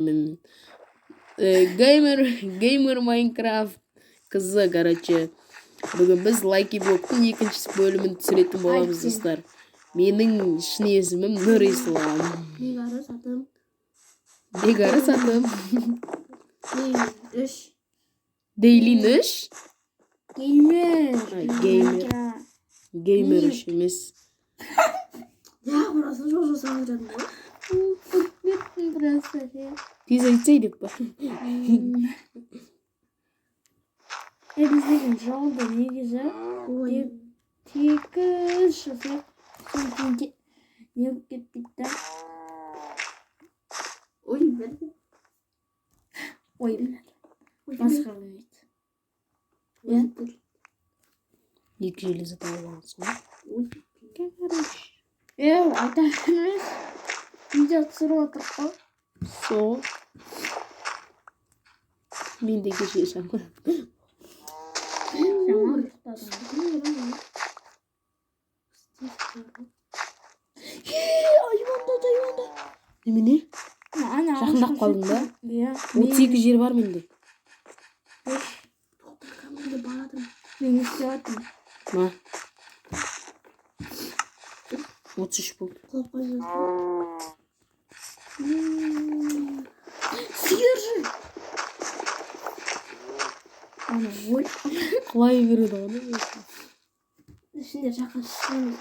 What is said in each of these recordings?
Мен геймер Майнкрафт кызы, короче. Бүгін біз Лайки Блоктың екінші бөлімін түсіретін боламыз, достар. Менің шын есімім Нұрислам. Бегары сатым. Дейли үш? Геймер үш емес. Ya burası çok sanırım. Biz айтсайдық па? Біздегі жолды негізі тегіс жасап не кетпейді. Ой bilmedi. Басқа білмейді. Екі желі зат алғансың ба? Айта білмес. Видео түсіріп отыр қой. Сол. Мен де кеше жаңа ұйықтадым. Айванда. Немене? Жақындап қалдың ба? 32 жер бар менде. Мен істеп Ма? 33 болды. Сиыржы. Ана ой. Қалай береді оны? Ішінде жақын шығамыз.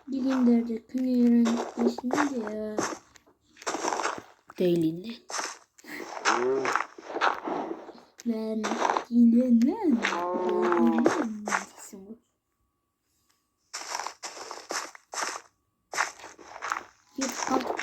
Дегендерді күн үйренесінде. Дейлинде. Мен дейленмен. Дейсің ғой. Кеп қалдық.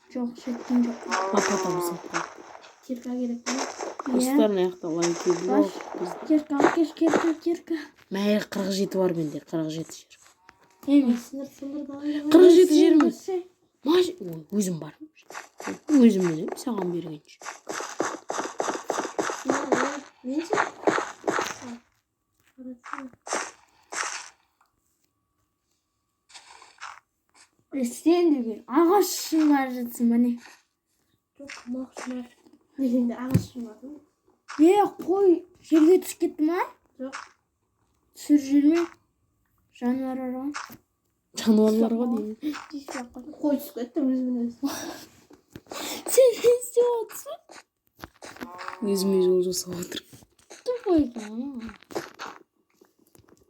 Жоқ, шеттен жоқ. Папатамыз. Кирка керек пе? Достарына аяқта Лайки Блок. Кирка. Мәйір 47 бар менде, 47 жер. Емес. 47 жер ме? Өзім бар. Өзім менем, саған бергенше. Сен деген ағашың бар жатсың ба не? Çok mahşer. Dizinde ağaçım vardı. Қой жерге түсіп кетті ма? Жоқ. Түсір жүрме. Жануарларға. Жануарларға деймін. Қой түсіп кетті өзімен өзі. Сен не істеп отырсың? Өзіме жол жасап отыр. Тупой екен.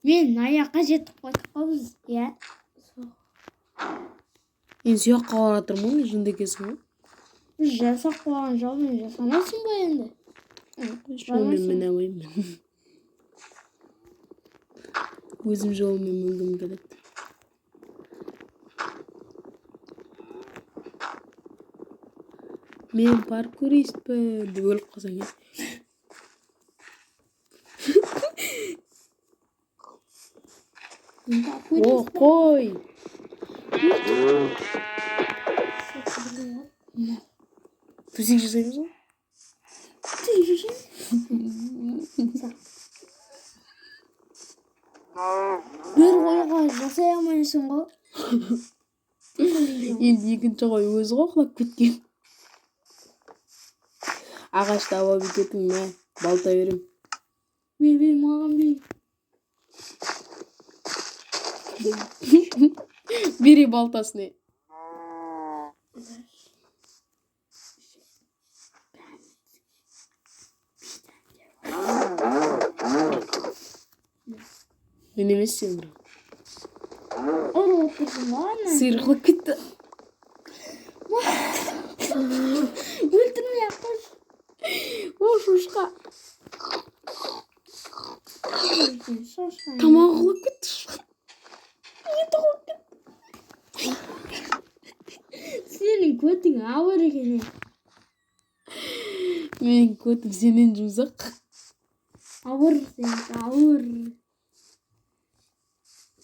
Мен аяққа жетіп қойдық қой біз, иә? Мен сүйаққа қаратырмын, жынды екенсің ғой. Біз жасап қойған жолмен жасамайсың ба енді? Жолмен мен әуеймін. Өзім жолмен мүлгім келеді. Мен паркуристпін деп өліп қалсаң е. О, қой! Төсек жасаймыз ғой? Бір қойға жасай алмайсың ғой. Енді екінші қой өзі ғой құлап кеткен. Ағашты ала бекетің ме? Балта берем. Бей, маған бей. Бери балтасыны. Мен емес сен бұрын. Ұрып тұрсың ба? Сыйырқылып кетті. Өлтірмей ақ қойшы. О, шошқа. Тамағы құлап кетті. Еті құлап кетті. Сенің көтің ауыр екен. Менің көтім сенен жұмсақ. Ауыр сен, ауыр.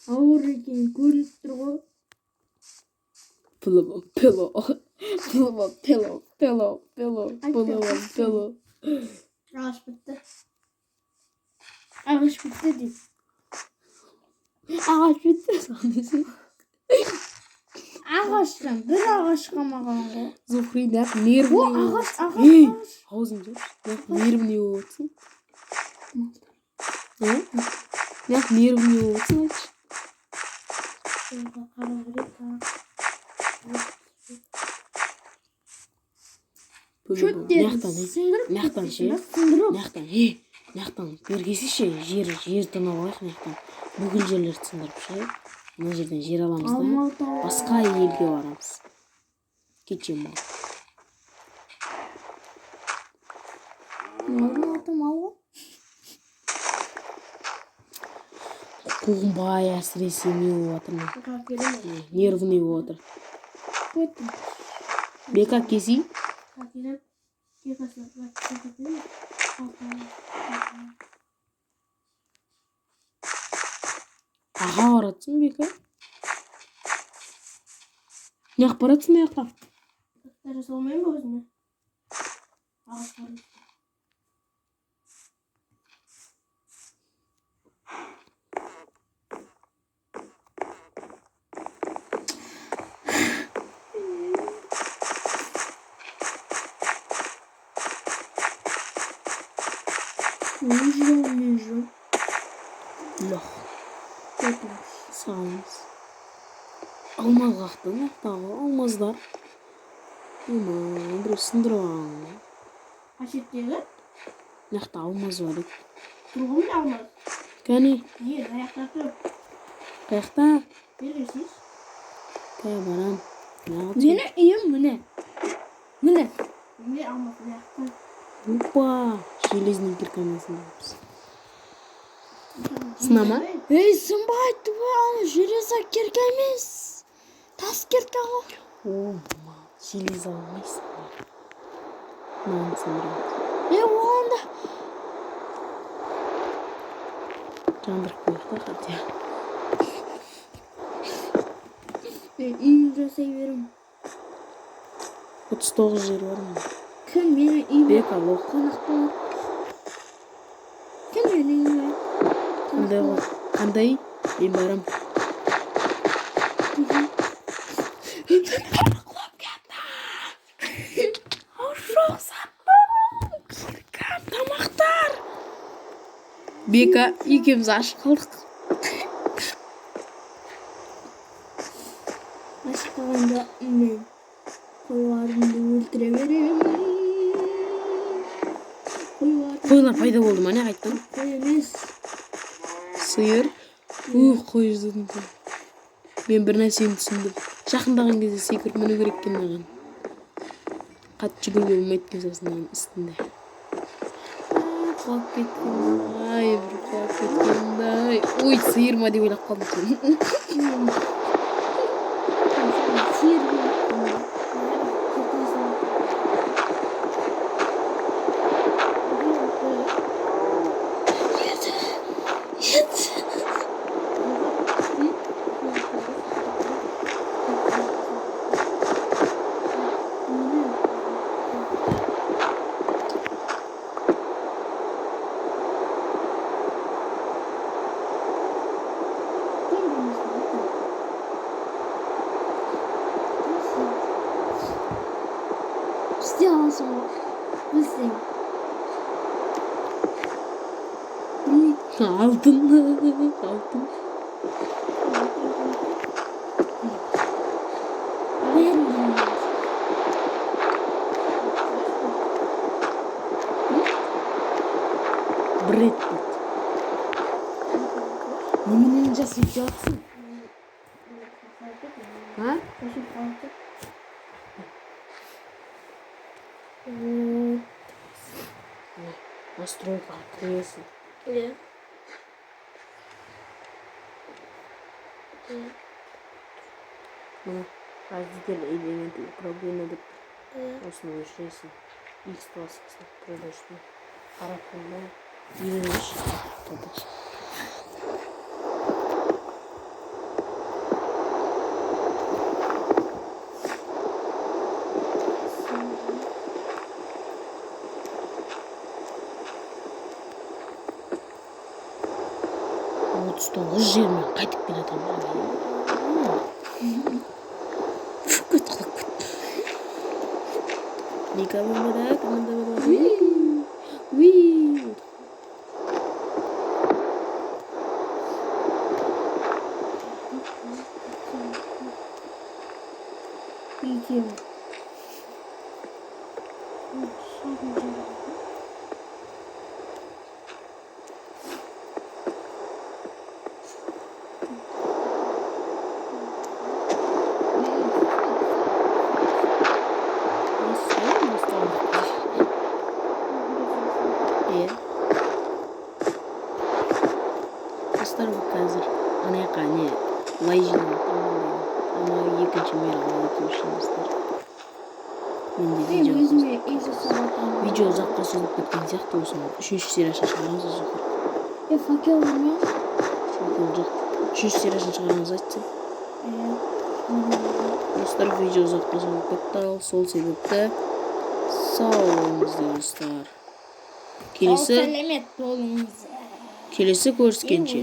Ауыр екен көрініп тұр ғой. Pillow. Ağaç bitti. Ağaç bitti değil. Ağaç bitti sanıyorsun. Ağaçtan bir ağaç kalmagan. Zuhri ne Bu nervini ağaç. Ağzın dur. Ne nervini yoğurtsun. Ne nervini yoğurtsun aç. Şurada karanlık. Çöt deriz. Nehtan şey. Sındırıp. Nehtan. Bergesi şey. Jer tına bak nehtan. Bugün yerler sındırıp şey. Mına жерден жер аламыз да. Алматы. Басқа елге барамыз. Кетем бол. Алматы малы. Құқығым бай әсіресе не болып жатыр мен. Kalk gelin. Нервный болып жатыр. Көтім. Бека кесей. Kalk gelin. Yıkasın. Bak kalk gelin. Аға баратсың Бека. Неғып баратсың мына жаққа? Ders olmayayım mı özüne? Ağaç var. Müjde. Лох. Көтім. Сағымыз. Алмаз қақты мақтағы алмаздар. Біреу сындырып алған. Aşitteki. Мақта алмаз бар еді. Durgun bile almaz. Кәне, Niye? Ayakta dur. қаяқта? Bilirsiniz. Кәне барам. Mene iyiyim mene. Mene. Niye almaz? Ayakta. Опа! Железный киркамасындамыз. Сынама? Ey сынбайды bu аны железо керке емес. Тас керке ғой. О, железо алмайсың. Мынаны сындырам. Оған да. Жандырып қояйық та хотя. Үйін жасай берем. 39 жер бар ма? Кім мені үйге Бека лох. қонақ болады? Кім мені үйге Қандай ғой? Қандай? Мен барам. Бека екеуміз ашық қалдық. Ашық қалғанда мен қойларымды өлтіре берем. Қойлар пайда болды ма не қайттан? Қой емес. Сиыр. Қой жүздің. Мен бір нәрсені түсіндім. Жақындаған кезде секіріп міну керек екен маған. Қатты жүгіруге болмайды екен сосын оның үстінде. Құлап кеткен. Бір құлап кеткендай. Ой, сиыр ма деп ойлап қалдым сені. İstiyorsun o. Nasıl? Aldın mı? Aldın. Brad Pitt. Неменен жасап жатсың? Ha? Kaşık kalktı. Настройка кіресің. Niye? Мына родитель элементі управления деп осыны өшіресің. X классикасына продажды. Қарапында үйреніш. тоғыз жермен қайтып келе жатамын. Күт қылып күт. Не команда бар. Уи. İyi. Dostlar bu қазір ана қане лай жинап ана екінші мераға өтушіміздер. Менде видео видео ұзаққа созылып кеткен сияқты осыны үшінші сериясын шығарамыз уже. Fakir olmuyor. Üçüncü serиясын шығарамыз айтса. Dostlar видео ұзаққа созылып кетті, сол себепті сау болыңыздар достар. Келесі көріскенше.